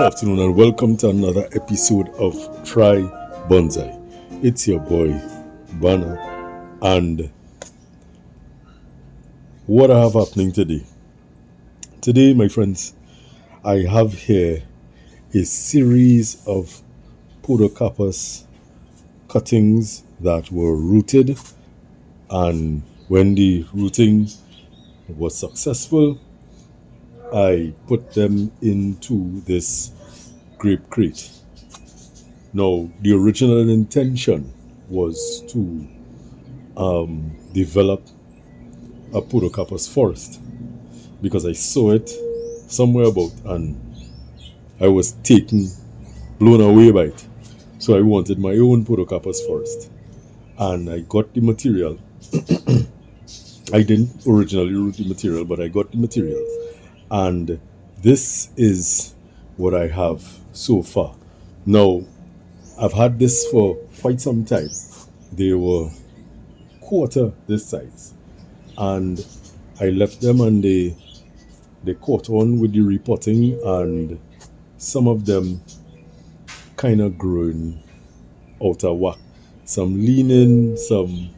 afternoon and welcome to another episode of Try Bonsai. It's your boy Bana, and what I have happening today. Today, my friends, I have here a series of Podocarpus cuttings that were rooted, and when the rooting was successful, I put them into this grape crate. Now, the original intention was to develop a Podocarpus forest because I saw it somewhere about and I was blown away by it. So I wanted my own Podocarpus forest, and I got the material. I didn't originally root the material, but I got the material, and this is what I have so far. Now, I've had this for quite some time. They were quarter this size, and I left them, and they caught on with the repotting, and some of them kind of growing out of whack. Some leaning, some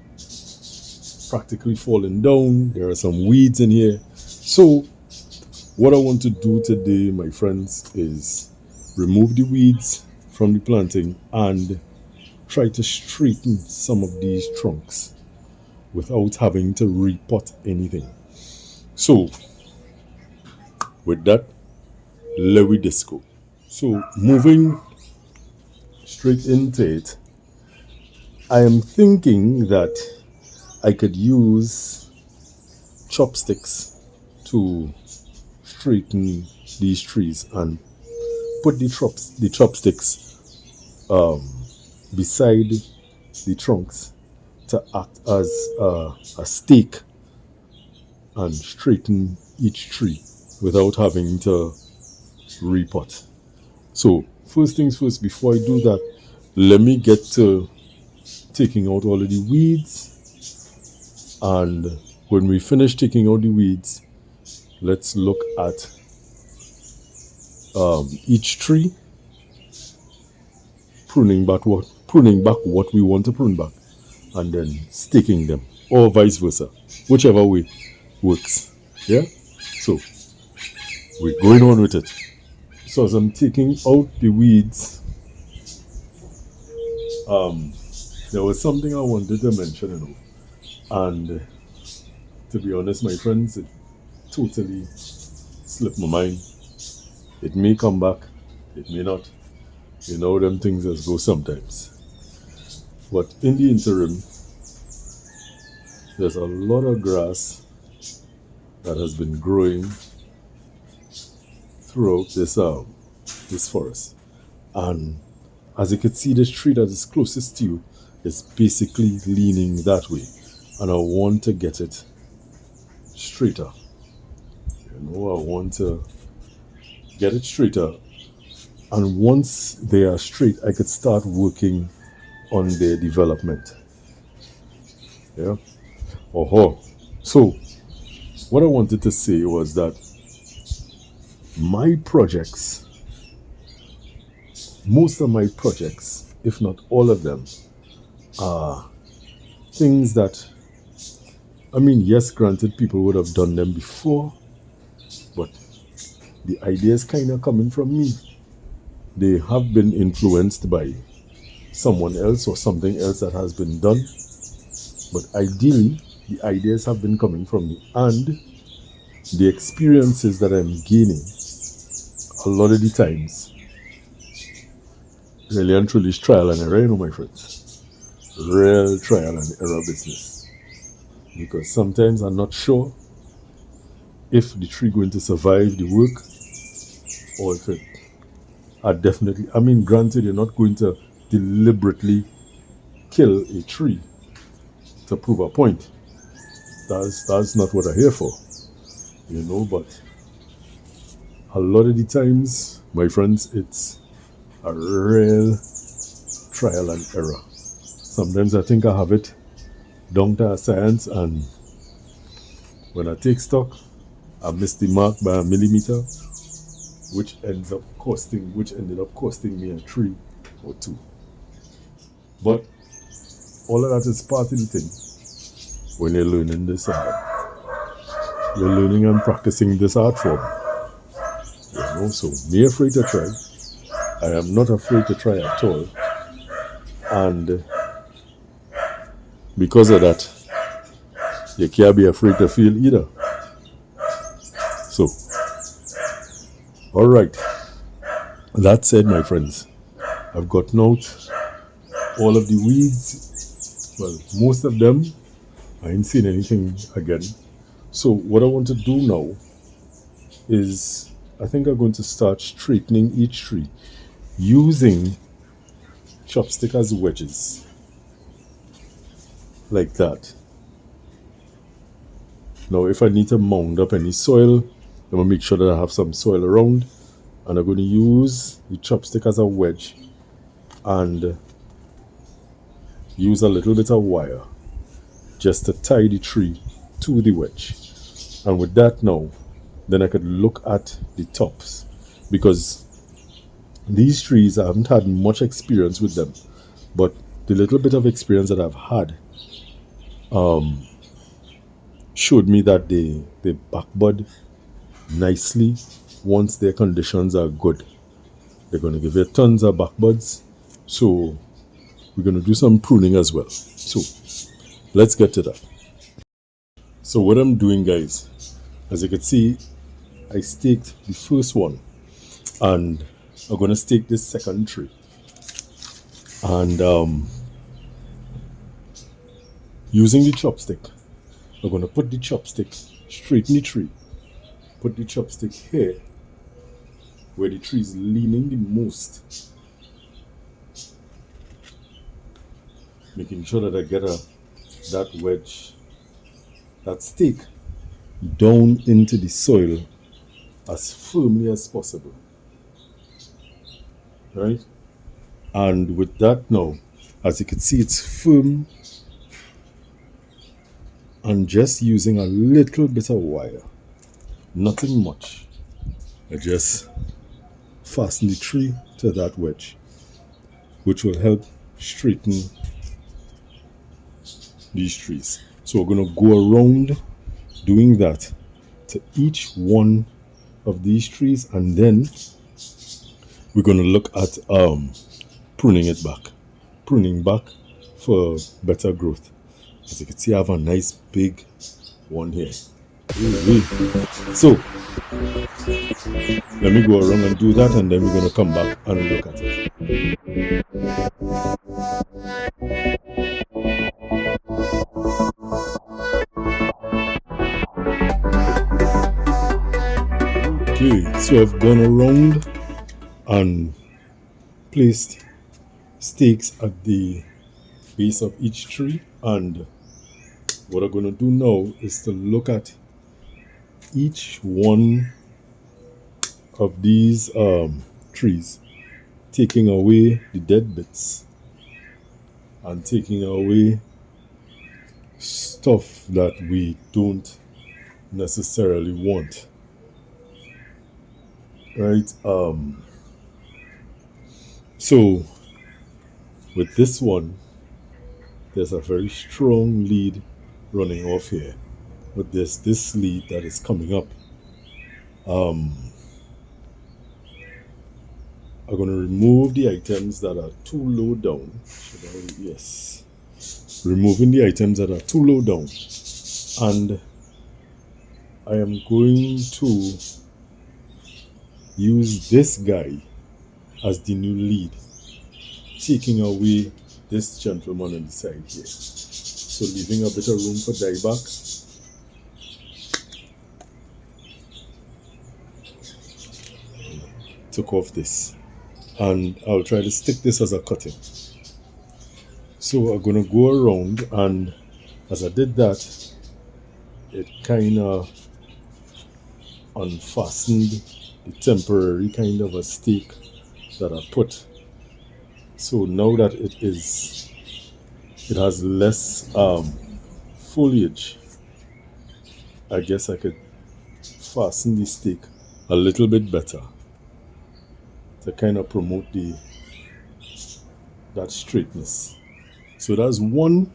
practically falling down. There are some weeds in here. So what I want to do today, my friends, is remove the weeds from the planting and try to straighten some of these trunks without having to repot anything. So with that, let me disco. So moving straight into it, I am thinking that I could use chopsticks to straighten these trees and put the chopsticks beside the trunks to act as a stake and straighten each tree without having to repot. So first things first, before I do that, let me get to taking out all of the weeds, and when we finish taking out the weeds, let's look at each tree, pruning back what we want to prune back, and then staking them, or vice versa, whichever way works. Yeah, so we're going on with it. So as I'm taking out the weeds, there was something I wanted to mention, and to be honest, my friends, it totally slipped my mind. It may come back, it may not. You know, them things just go sometimes. But in the interim, there's a lot of grass that has been growing throughout this forest. And as you can see, this tree that is closest to you is basically leaning that way. And I want to get it straighter. I want to get it straighter. And once they are straight, I could start working on their development. Yeah. So what I wanted to say was that most of my projects, if not all of them, are things that, yes, granted, people would have done them before, but the ideas kind of coming from me. They have been influenced by someone else or something else that has been done, but ideally, the ideas have been coming from me, and the experiences that I'm gaining a lot of the times really and truly is trial and error, my friends. Real trial and error business. Because sometimes I'm not sure if the tree going to survive the work, or if it are definitely, granted, you're not going to deliberately kill a tree to prove a point. That's not what I'm here for. But a lot of the times, my friends, it's a real trial and error. Sometimes I think I have it down to a science, and when I take stock, I miss the mark by a millimeter. which ended up costing me a tree or two. But all of that is part of the thing when you're learning this art. You're learning and practicing this art form. So me afraid to try. I am not afraid to try at all. And because of that, you can't be afraid to fail either. So, all right. That said, my friends, I've gotten out all of the weeds. Well, most of them. I ain't seen anything again. So what I want to do now is, I think I'm going to start straightening each tree using chopstick as wedges, like that. Now if I need to mound up any soil, I'm going to make sure that I have some soil around, and I'm going to use the chopstick as a wedge and use a little bit of wire just to tie the tree to the wedge. And with that now, then I could look at the tops, because these trees, I haven't had much experience with them, but the little bit of experience that I've had showed me that they backbud nicely once their conditions are good. They're going to give you tons of backbuds. So we're going to do some pruning as well. So let's get to that. So what I'm doing, guys, as you can see, I staked the first one, and I'm going to stake this second tree. And using the chopstick, I'm going to put the chopstick straight in the tree. Put the chopstick here, where the tree is leaning the most. Making sure that I get that wedge, that stake, down into the soil as firmly as possible. Right? And with that now, as you can see, it's firm, and just using a little bit of wire, nothing much. I just fasten the tree to that wedge, which will help straighten these trees. So we're going to go around doing that to each one of these trees, and then we're going to look at pruning back for better growth. As you can see, I have a nice big one here. So let me go around and do that, and then we're going to come back and look at it. Okay, so I've gone around and placed stakes at the base of each tree, and what I'm going to do now is to look at each one of these trees, taking away the dead bits and taking away stuff that we don't necessarily want. Right? So with this one, there's a very strong lead running off here. But there's this lead that is coming up. I'm going to remove the items that are too low down. Yes. Removing the items that are too low down. And I am going to use this guy as the new lead, taking away this gentleman on the side here. So leaving a bit of room for dieback. Took off this, and I'll try to stick this as a cutting. So I'm going to go around, and as I did that, it kind of unfastened the temporary kind of a stake that I put. So now that it has less foliage, I guess I could fasten the stake a little bit better. to kind of promote that straightness. So that's one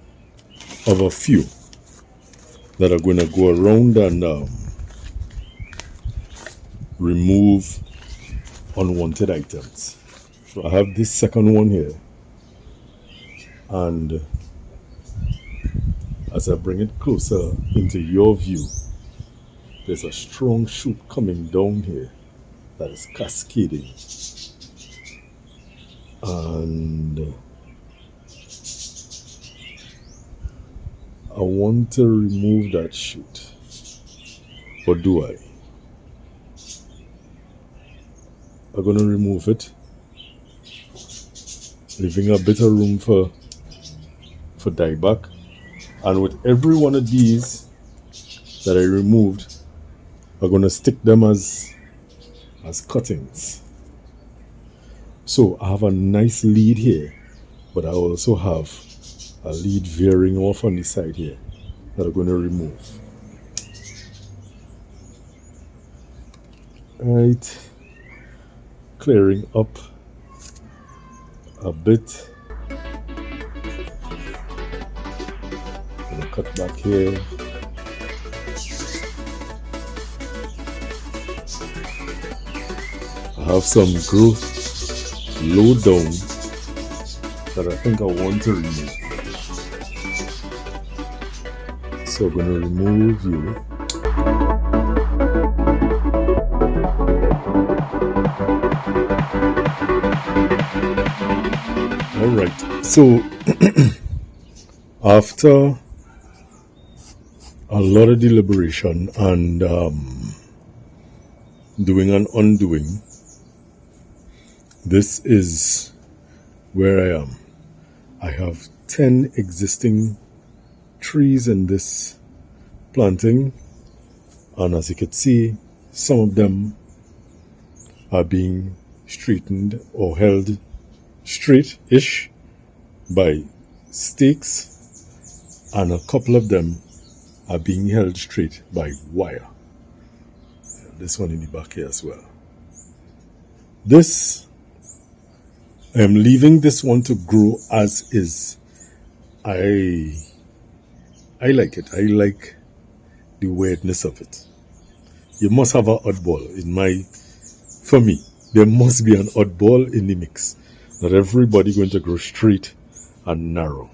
of a few that are going to go around and remove unwanted items. So I have this second one here, and as I bring it closer into your view, there's a strong shoot coming down here that is cascading, and I want to remove that shoot. Or do I? I'm going to remove it, leaving a bit of room for dieback. And with every one of these that I removed, I'm going to stick them as cuttings. So I have a nice lead here, but I also have a lead veering off on the side here that I'm going to remove. Right, clearing up a bit. I'm going to cut back here. I have some growth low down that I think I want to remove. So I'm going to remove you. Alright, so after a lot of deliberation and doing and undoing, this is where I am. I have 10 existing trees in this planting, and as you can see, some of them are being straightened or held straight-ish by stakes, and a couple of them are being held straight by wire. This one in the back here as well. This, I am leaving this one to grow as is. I like it. I like the weirdness of it. You must have an oddball for me. There must be an oddball in the mix. Not everybody going to grow straight and narrow.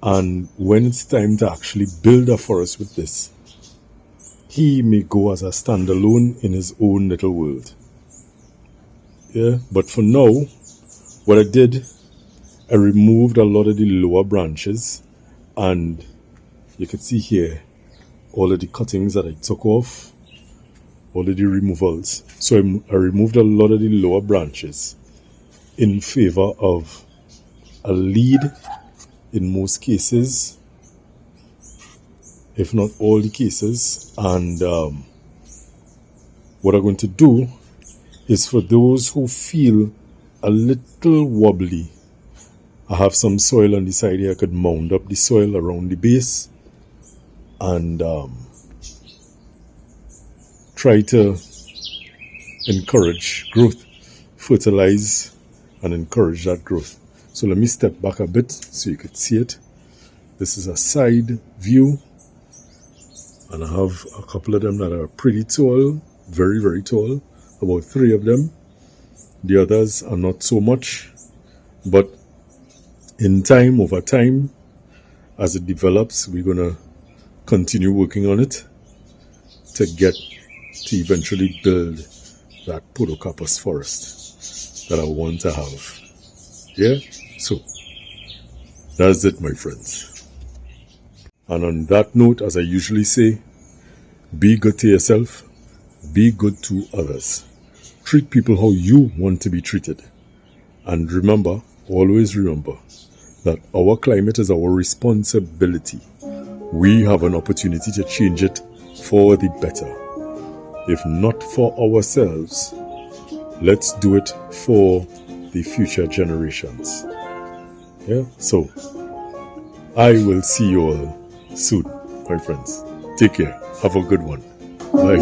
And when it's time to actually build a forest with this, he may go as a standalone in his own little world. Yeah, but for now, what I did, I removed a lot of the lower branches, and you can see here all of the cuttings that I took off, all of the removals. So I removed a lot of the lower branches in favor of a lead in most cases, if not all the cases. And what I'm going to do is, for those who feel a little wobbly, I have some soil on the side here. I could mound up the soil around the base and try to encourage growth, fertilize and encourage that growth. So let me step back a bit so you could see it. This is a side view, and I have a couple of them that are pretty tall, very, very tall, about 3 of them. The others are not so much, but in time, over time, as it develops, we're going to continue working on it to get to eventually build that Podocarpus forest that I want to have. Yeah? So, that's it, my friends. And on that note, as I usually say, be good to yourself, be good to others. Treat people how you want to be treated. And remember, always remember, that our climate is our responsibility. We have an opportunity to change it for the better. If not for ourselves, let's do it for the future generations. Yeah, so I will see you all soon, my friends. Take care. Have a good one. Bye.